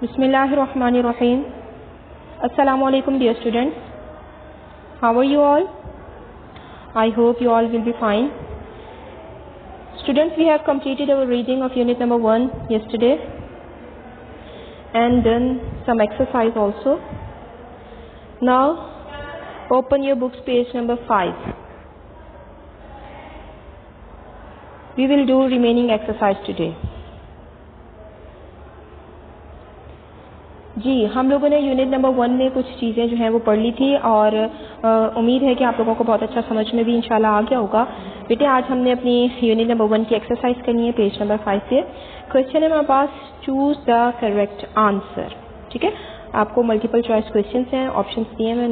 Bismillahirrahmanirrahim. Assalamu alaikum dear students. How are you all? I hope you all will be fine. Students, we have completed our reading of unit number 1 yesterday and done some exercise also. Now open your books, page number 5. We will do remaining exercise today. जी, हम लोगों ने unit number 1 में कुछ चीज़ें जो हैं वो पढ़ ली थी और उम्मीद है कि आप लोगों को बहुत अच्छा समझ में भी इंशाल्लाह आ गया होगा। बेटे, आज हमने अपनी यूनिट नंबर 1 की एक्सरसाइज करनी है, पेज नंबर 5 पे। क्वेश्चन है हमारे पास, चूज द करेक्ट आंसर। ठीक है, आपको मल्टीपल चॉइस क्वेश्चन हैं, ऑप्शन दिए हैं,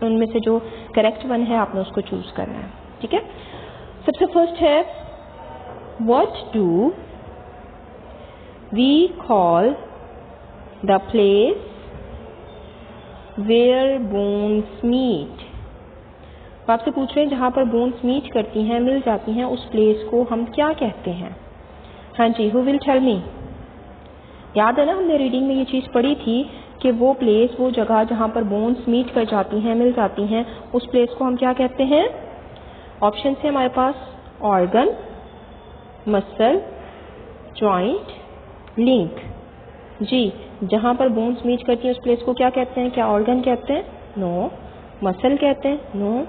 उनमें से जो करेक्ट वन है आपने उसको चूज करना है। ठीक है, सबसे फर्स्ट है, what do we call the place where bones meet। तो आपसे पूछ रहे हैं जहाँ पर बोन्स मीट करती हैं, मिल जाती हैं, उस प्लेस को हम क्या कहते हैं? हाँ जी, who will tell me? याद है ना, हमने रीडिंग में ये चीज़ पढ़ी थी कि वो प्लेस, वो जगह जहाँ पर बोन्स मीट कर जाती हैं, मिल जाती हैं, उस प्लेस को हम क्या कहते हैं? ऑप्शन है हमारे पास, ऑर्गन, मसल, जॉइंट, लिंक। जी, जहाँ पर बोन्स मीट करती हैं उस प्लेस को क्या कहते हैं? क्या ऑर्गन कहते हैं? नो। मसल कहते हैं? नो।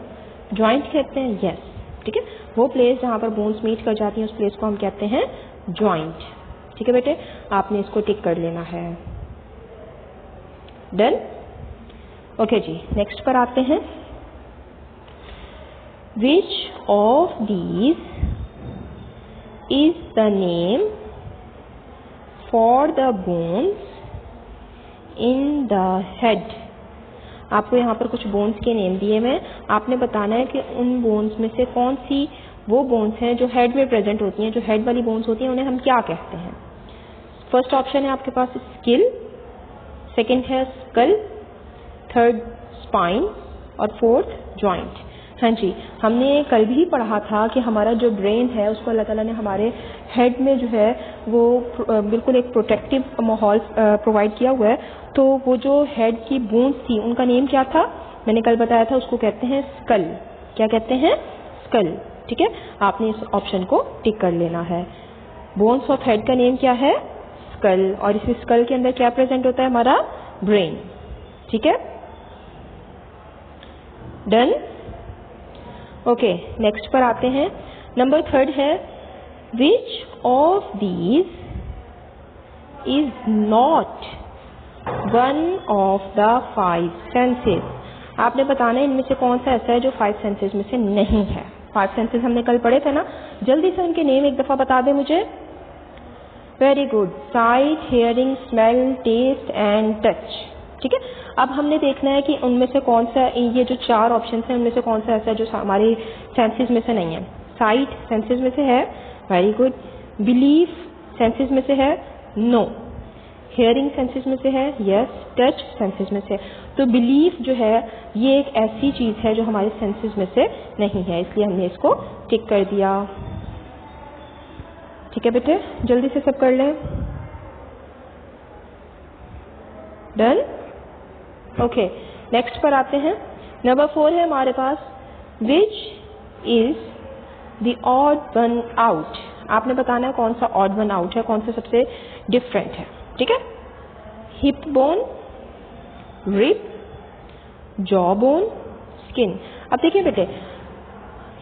जॉइंट कहते हैं? यस। ठीक है, वो प्लेस जहाँ पर बोन्स मीट कर जाती हैं उस प्लेस को हम कहते हैं जॉइंट। ठीक है बेटे, आपने इसको टिक कर लेना है। डन? ओके जी, नेक्स्ट पर आते हैं। Which of these is the name for the bones in the head. आपको यहाँ पर कुछ बोन्स के नेम दिए हुए हैं, आपने बताना है कि उन बोन्स में से कौन सी वो बोन्स हैं जो हेड में प्रेजेंट होती हैं, जो हेड वाली बोन्स होती हैं, उन्हें हम क्या कहते हैं? फर्स्ट ऑप्शन है आपके पास स्किल, सेकंड है स्कल, थर्ड स्पाइन और फोर्थ जॉइंट। हाँ जी, हमने कल भी पढ़ा था कि हमारा जो ब्रेन है उसको अल्लाह ताला ने हमारे हेड में जो है वो बिल्कुल एक प्रोटेक्टिव माहौल प्रोवाइड किया हुआ है। तो वो जो हेड की बोन्स थी उनका नेम क्या था? मैंने कल बताया था, उसको कहते हैं स्कल। क्या कहते हैं? स्कल। ठीक है, आपने इस ऑप्शन को टिक कर लेना है। बोन्स ऑफ हेड का नेम क्या है? स्कल। और इस स्कल के अंदर क्या प्रेजेंट होता है? हमारा ब्रेन। ठीक है, डन? ओके, नेक्स्ट पर आते हैं। नंबर 3 है, which of these is not one of the 5 senses. आपने बताना है इनमें से कौन सा ऐसा है जो 5 सेंसेस में से नहीं है। 5 सेंसेस हमने कल पढ़े थे ना, जल्दी से उनके नेम एक दफा बता दे मुझे। Very good, sight, hearing, smell, taste and touch. ठीक है, अब हमने देखना है कि उनमें से कौन सा, ये जो 4 ऑप्शन हैं उनमें से कौन सा ऐसा है जो हमारे सेंसेस में से नहीं है। साइट सेंसेस में से है, वेरी गुड। बिलीफ सेंसेस में से है, नो। हियरिंग सेंसेस में से है, यस। टच सेंसेस में से। तो बिलीफ जो है ये एक ऐसी चीज़ है जो हमारे सेंसेस में से नहीं है, इसलिए हमने इसको टिक कर दिया। ठीक है बेटे, जल्दी से सब कर लें। डन? ओके, नेक्स्ट पर आते हैं। नंबर 4 है हमारे पास, which is the odd one out. आपने बताना है कौन सा ऑड वन आउट है, कौन सा सबसे डिफरेंट है। ठीक है, hip bone, rib, jaw bone, skin. अब देखिए बेटे,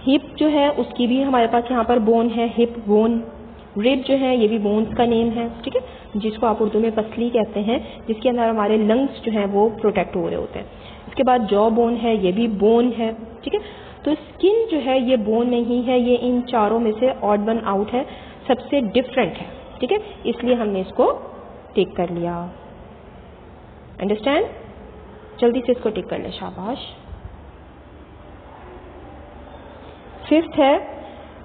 हिप जो है उसकी भी हमारे पास यहाँ पर बोन है, हिप बोन। रिब जो है ये भी बोन्स का नेम है। ठीक है, जिसको आप उर्दू में पसली कहते हैं, जिसके अंदर हमारे लंग्स जो हैं वो प्रोटेक्ट हो रहे होते हैं। इसके बाद जॉ बोन है, ये भी बोन है। ठीक है, तो स्किन जो है ये बोन नहीं है, ये इन चारों में से ऑड वन आउट है, सबसे डिफरेंट है। ठीक है, इसलिए हमने इसको टिक कर लिया। अंडरस्टैंड? जल्दी से इसको टिक कर ले, शाबाश। 5th है,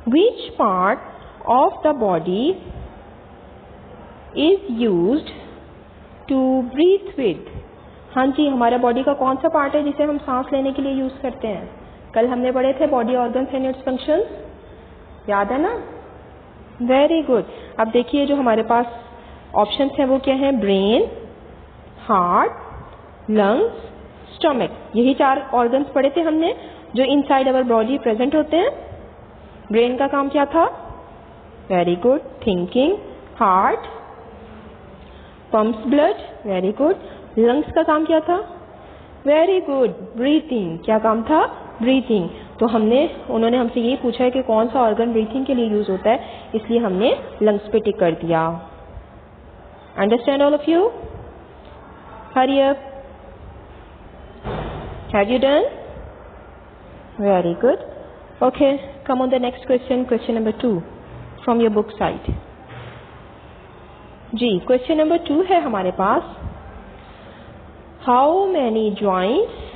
which part of the body is used to breathe with। हाँ जी, हमारा बॉडी का कौन सा पार्ट है जिसे हम सांस लेने के लिए यूज करते हैं? कल हमने पढ़े थे body organs and it's functions, याद है ना? Very good. अब देखिए जो हमारे पास ऑप्शंस हैं वो क्या हैं? Brain, heart, lungs, stomach. यही 4 ऑर्गन्स पढ़े थे हमने जो इनसाइड अवर बॉडी प्रेजेंट होते हैं। ब्रेन का काम क्या था? Very good, thinking. Heart pumps blood, very good. Lungs का काम क्या था? Very good, breathing. क्या काम था? ब्रीथिंग। तो उन्होंने हमसे ये पूछा है कि कौन सा ऑर्गन ब्रीथिंग के लिए यूज होता है, इसलिए हमने लंग्स पे टिक कर दिया। Understand all of you? Hurry up. Have you done? Very good. Okay, come on the next question, question number 2 from your book side. जी, क्वेश्चन नंबर 2 है हमारे पास, how many joints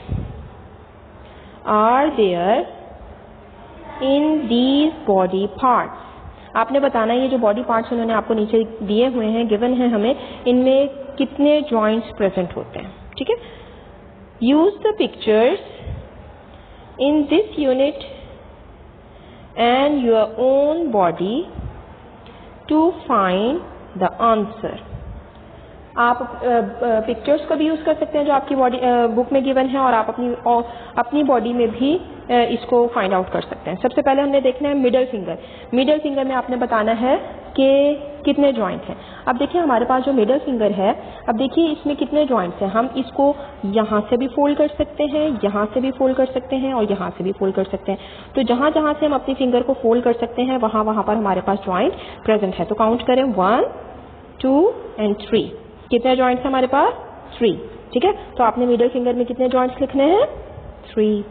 are there in these body parts. आपने बताना ये जो body parts उन्होंने आपको नीचे दिए हुए हैं, गिवन है हमें, इनमें कितने जॉइंट्स प्रेजेंट होते हैं। ठीक है, use the pictures in this unit and your own body to find the answer. आप पिक्चर्स का भी यूज कर सकते हैं जो आपकी बॉडी बुक में गिवन है, और आप अपनी बॉडी में भी इसको फाइंड आउट कर सकते हैं। सबसे पहले हमने देखना है मिडल फिंगर। मिडल फिंगर में आपने बताना है कि कितने जॉइंट हैं। अब देखिए हमारे पास जो मिडल फिंगर है, अब देखिए इसमें कितने जॉइंट्स हैं। हम इसको यहाँ से भी फोल्ड कर सकते हैं, यहाँ से भी फोल्ड कर सकते हैं, और यहाँ से भी फोल्ड कर सकते हैं। तो जहाँ जहाँ से हम अपनी फिंगर को फोल्ड कर सकते हैं वहाँ वहाँ पर हमारे पास जॉइंट प्रेजेंट है। तो काउंट करें 1, 2 एंड 3। कितने जॉइंट्स हैं हमारे पास? 3। ठीक है, तो आपने मिडल फिंगर में कितने जॉइंट्स लिखने हैं? 3।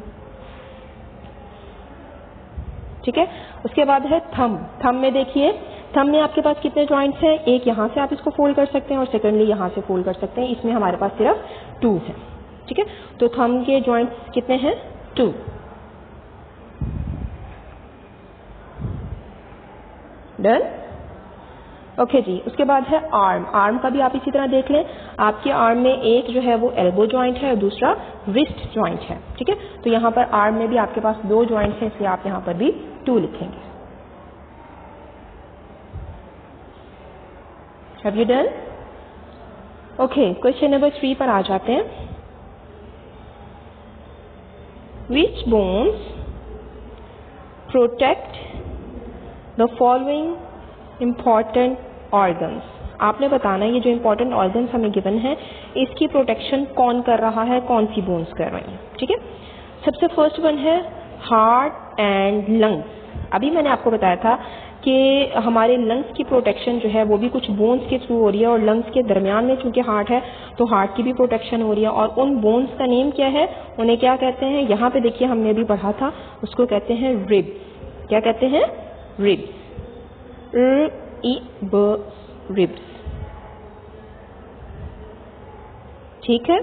ठीक है, उसके बाद है थंब। थंब में देखिए, थंब में आपके पास कितने जॉइंट्स हैं? एक यहाँ से आप इसको फोल्ड कर सकते हैं, और सेकेंडली यहाँ से फोल्ड कर सकते हैं। इसमें हमारे पास सिर्फ 2 है। ठीक है, तो थंब के जॉइंट्स कितने हैं? 2। डन? ओके जी, उसके बाद है आर्म। आर्म का भी आप इसी तरह देख लें। आपके आर्म में एक जो है वो एल्बो जॉइंट है और दूसरा रिस्ट जॉइंट है। ठीक है, तो यहाँ पर आर्म में भी आपके पास 2 जॉइंट्स हैं, इसलिए आप यहाँ पर भी 2 लिखेंगे। Have you done? Okay, question number 3 पर आ जाते हैं। Which bones protect the following important organs. आपने बताना ये जो इम्पॉर्टेंट ऑर्गन्स हमें गिवन है, इसकी प्रोटेक्शन कौन कर रहा है, कौन सी बोन्स कर रही हैं। ठीक है, सबसे फर्स्ट वन है हार्ट एंड लंग्स। अभी मैंने आपको बताया था कि हमारे लंग्स की प्रोटेक्शन जो है वो भी कुछ बोन्स के थ्रू हो रही है, और लंग्स के दरमियान में चूंकि हार्ट है तो हार्ट की भी प्रोटेक्शन हो रही है। और उन बोन्स का नेम क्या है, उन्हें क्या कहते हैं? यहाँ पे देखिए हमने भी पढ़ा था, उसको कहते हैं रिब्स। क्या कहते हैं? रिब्स। रिब्स। ठीक है,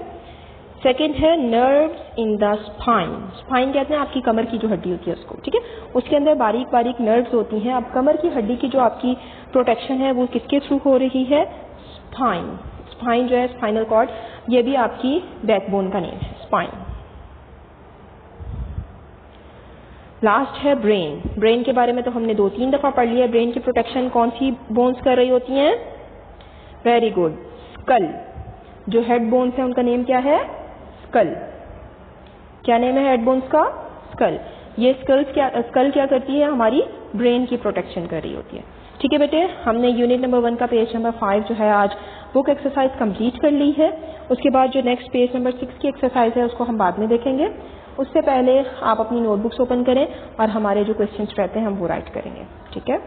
सेकेंड है nerves in the spine. Spine कहते हैं आपकी कमर की जो हड्डी होती है उसको। ठीक है, उसके अंदर बारीक बारीक नर्व्स होती हैं। अब कमर की हड्डी की जो आपकी प्रोटेक्शन है वो किसके थ्रू हो रही है? स्पाइन। स्पाइन जो है, स्पाइनल कॉर्ड, ये भी आपकी बैकबोन का नेम है, स्पाइन। लास्ट है ब्रेन। ब्रेन के बारे में तो हमने 2-3 दफा पढ़ लिया। ब्रेन की प्रोटेक्शन कौन सी बोन्स कर रही होती हैं? Very good, skull. जो हेड बोन्स है उनका नेम क्या है? स्कल। क्या नेम है हेड बोन्स का? स्कल। ये स्कल क्या करती है? हमारी ब्रेन की प्रोटेक्शन कर रही होती है। ठीक है बेटे, हमने यूनिट नंबर 1 का पेज नंबर 5 जो है आज बुक एक्सरसाइज कंप्लीट कर ली है। उसके बाद जो नेक्स्ट पेज नंबर 6 की एक्सरसाइज है उसको हम बाद में देखेंगे। उससे पहले आप अपनी नोटबुक्स ओपन करें और हमारे जो क्वेश्चंस रहते हैं हम वो राइट करेंगे। ठीक है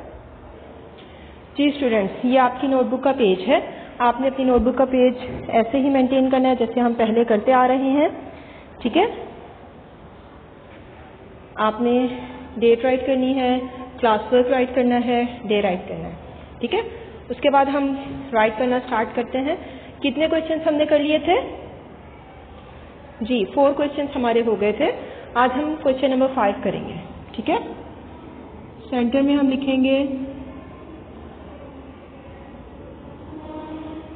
जी स्टूडेंट्स, ये आपकी नोटबुक का पेज है। आपने अपनी नोटबुक का पेज ऐसे ही मेंटेन करना है जैसे हम पहले करते आ रहे हैं। ठीक है, आपने डेट राइट करनी है, क्लास वर्क राइट करना है, डे राइट करना है। ठीक है, उसके बाद हम राइट करना स्टार्ट करते हैं। कितने क्वेश्चंस हमने कर लिए थे? जी 4 क्वेश्चंस हमारे हो गए थे। आज हम क्वेश्चन नंबर 5 करेंगे। ठीक है, सेंटर में हम लिखेंगे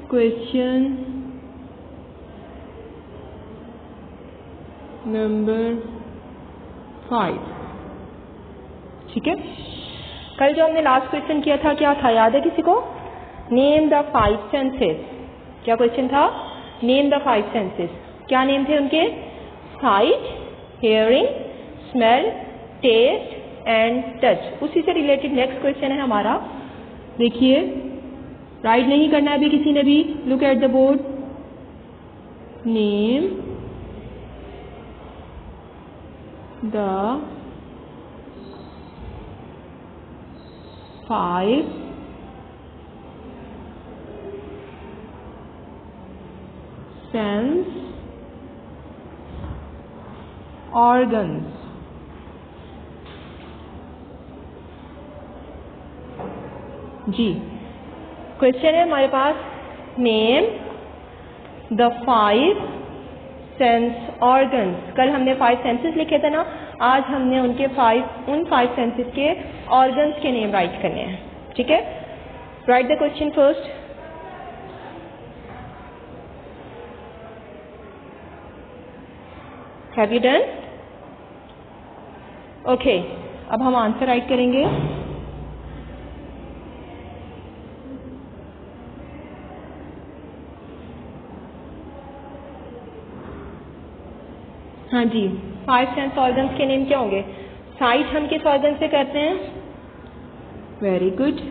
क्वेश्चन नंबर 5। ठीक है, कल जो हमने लास्ट क्वेश्चन किया था क्या था, याद है किसी को? Name the 5 senses. क्या क्वेश्चन था? Name the 5 senses. क्या नेम थे उनके? Sight, hearing, smell, taste and touch. उसी से रिलेटेड नेक्स्ट क्वेश्चन है हमारा। देखिए, राइट नहीं करना है अभी किसी ने भी। Look at the board. Name the 5 sense organs. जी, क्वेश्चन है हमारे पास, नेम द 5 सेंस ऑर्गन्स। कल हमने 5 सेंसेस लिखे थे ना, आज हमने उन 5 सेंसेस के ऑर्गन्स के नेम राइट करने हैं। ठीक है, right the question first. Have you done? Okay, अब हम आंसर राइट करेंगे। हाँ जी, 5 सेंस ऑर्गन्स के नेम क्या होंगे? साइट हम किस ऑर्गन से करते हैं? Very good,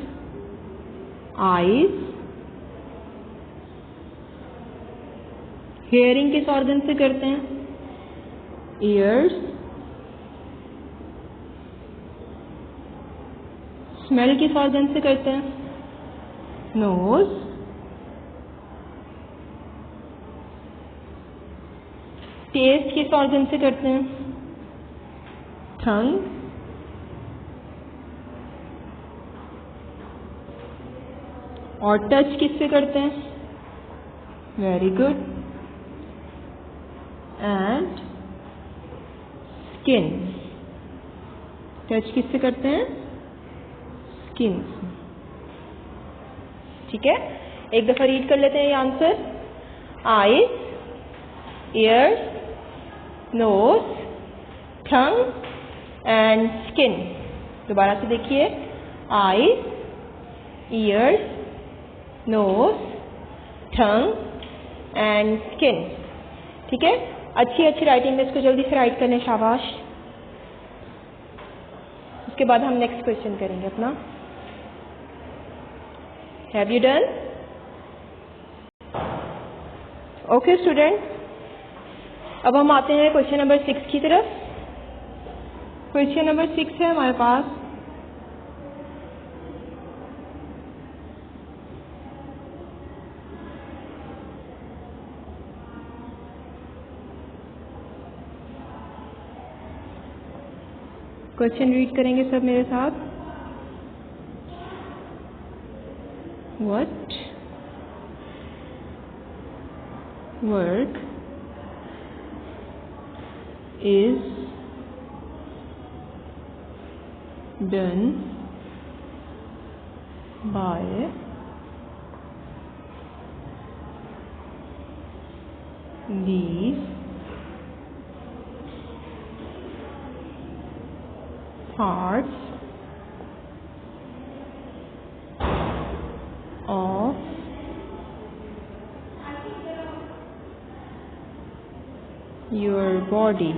eyes. हेयरिंग किस ऑर्गन से करते हैं? ईयर्स। स्मेल किस ऑर्गन से करते हैं? नोज। टेस्ट किस ऑर्गन से करते हैं? टंग। और टच किससे करते हैं? Very good, and skin. Touch किससे करते हैं? स्किन। ठीक है, एक दफा रीड कर लेते हैं ये answer. Eyes, ears, nose, tongue and skin. दोबारा से देखिए, eyes, ears, nose, tongue and skin. ठीक है, अच्छी राइटिंग में इसको जल्दी से राइट करने, शाबाश। उसके बाद हम नेक्स्ट क्वेश्चन करेंगे अपना। Have you done? Okay student, अब हम आते हैं क्वेश्चन नंबर 6 की तरफ। क्वेश्चन नंबर 6 है हमारे पास, क्वेश्चन रीड करेंगे सब मेरे साथ। What work is done by these parts of your body?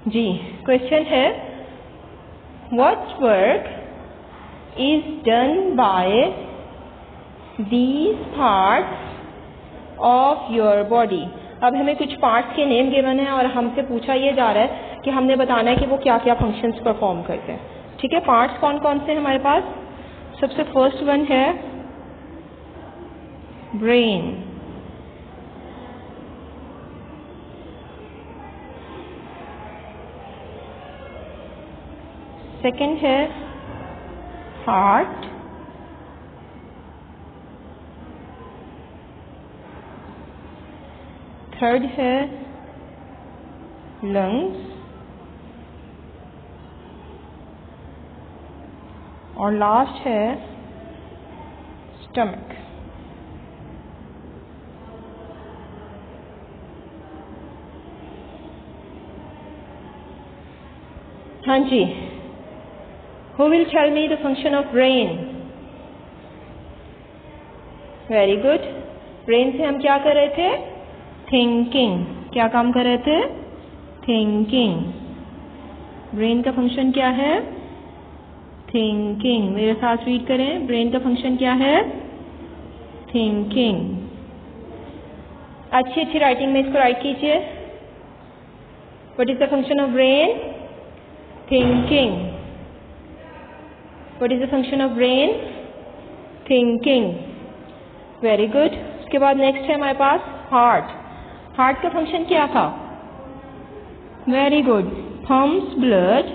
जी, क्वेश्चन है, what work is done by these parts of your body? अब हमें कुछ पार्ट्स के नेम गिवन है और हमसे पूछा ये जा रहा है कि हमने बताना है कि वो क्या क्या फंक्शंस परफॉर्म करते हैं। ठीक है, पार्ट्स कौन कौन से हमारे पास? सबसे फर्स्ट वन है ब्रेन। सेकंड है हार्ट। थर्ड है लंग्स। और लास्ट है स्टमक। हाँ जी, who will tell me the function of brain? Very good. Brain से हम क्या कर रहे थे? थिंकिंग। क्या काम कर रहे थे? थिंकिंग। ब्रेन का फंक्शन क्या है? थिंकिंग। मेरे साथ रीड करें, ब्रेन का फंक्शन क्या है? थिंकिंग। अच्छी अच्छी राइटिंग में इसको राइट कीजिए। What is the function of brain? Thinking. What is the function of brain? Thinking. Very good. उसके बाद नेक्स्ट है हमारे पास हार्ट। हार्ट का फंक्शन क्या था? Very good, pumps blood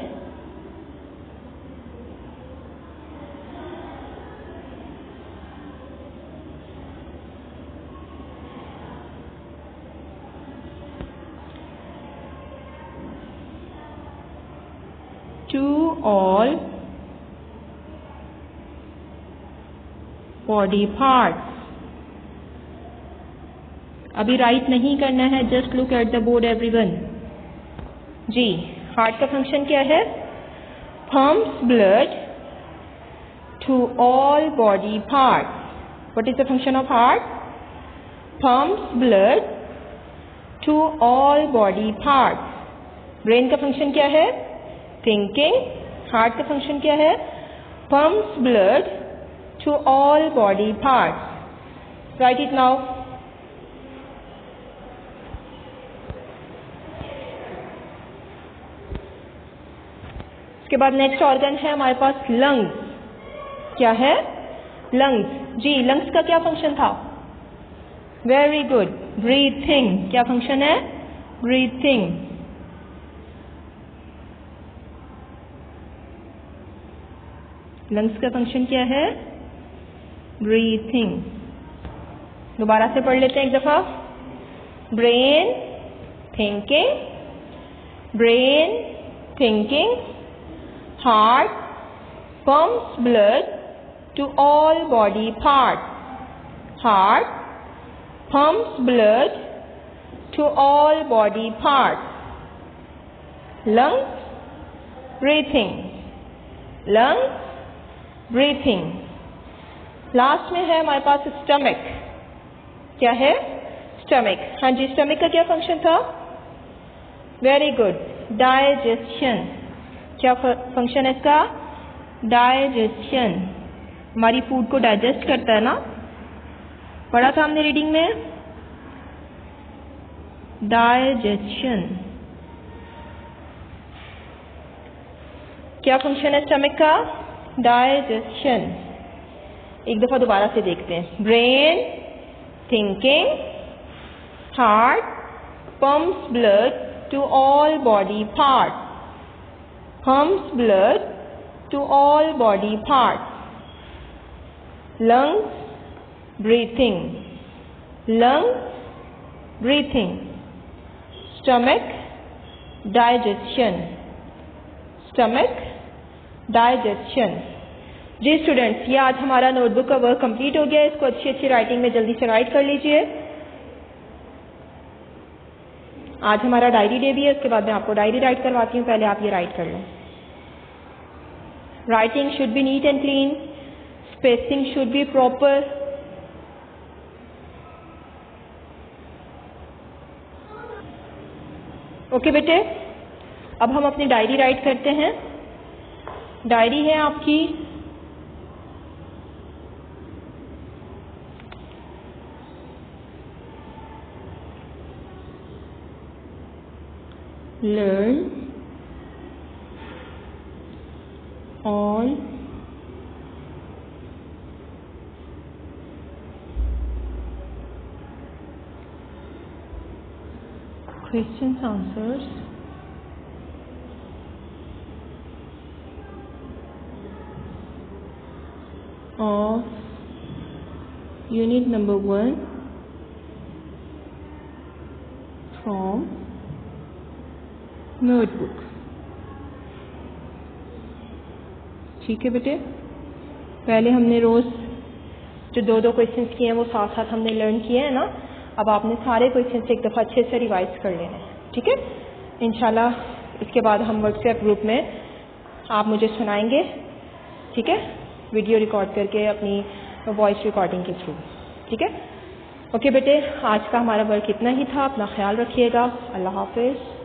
to all body parts। अभी राइट नहीं करना है, just look at the board everyone. जी, हार्ट का फंक्शन क्या है? Pumps blood to all body parts. What is the function of heart? Pumps blood to all body parts. Brain का function क्या है? थिंकिंग। हार्ट का फंक्शन क्या है? Pumps blood to all body parts. Write it now. उसके बाद next organ है हमारे पास लंग्स। क्या है? लंग्स। जी, लंग्स का क्या फंक्शन था? Very good, breathing. क्या फंक्शन है? ब्रीथिंग। लंग्स का फंक्शन क्या है? ब्रीथिंग। दोबारा से पढ़ लेते हैं एक दफा। Brain thinking, brain thinking, heart pumps blood to all body parts. Heart pumps blood to all body parts. Lungs breathing, lungs breathing. Last में है हमारे पास स्टमक। क्या है? स्टमक। हाँ जी, स्टमक का क्या फंक्शन था? Very good, digestion. क्या फंक्शन है इसका? डाइजेशन। हमारी फूड को डाइजेस्ट करता है ना, पढ़ा था हमने रीडिंग में। डाइजेशन। क्या फंक्शन है स्टमक का? डाइजेशन। एक दफा दोबारा से देखते हैं। Brain thinking, heart pumps blood to all body parts. Pumps blood to all body parts. Lungs breathing, lungs breathing. Stomach digestion, stomach digestion. जी स्टूडेंट्स, ये आज हमारा नोटबुक का वर्क कंप्लीट हो गया है। इसको अच्छी अच्छी राइटिंग में जल्दी से राइट कर लीजिए। आज हमारा डायरी डे भी है, उसके बाद मैं आपको डायरी राइट करवाती हूँ। पहले आप ये राइट कर लें। Writing should be neat and clean, spacing should be proper. Okay बेटे, अब हम अपनी डायरी राइट करते हैं। डायरी है आपकी learn all questions answers of unit number 1 from notebook. ठीक है बेटे, पहले हमने रोज जो दो दो क्वेश्चंस किए हैं वो साथ साथ हमने लर्न किए हैं ना। अब आपने सारे क्वेश्चंस एक दफ़ा अच्छे से रिवाइज कर लेने हैं। ठीक है, इंशाल्लाह इसके बाद हम व्हाट्सएप ग्रुप में आप मुझे सुनाएंगे। ठीक है, वीडियो रिकॉर्ड करके अपनी वॉइस रिकॉर्डिंग के थ्रू। ठीक है। ओके बेटे, आज का हमारा वर्क इतना ही था। अपना ख्याल रखिएगा। अल्लाह हाफिज़।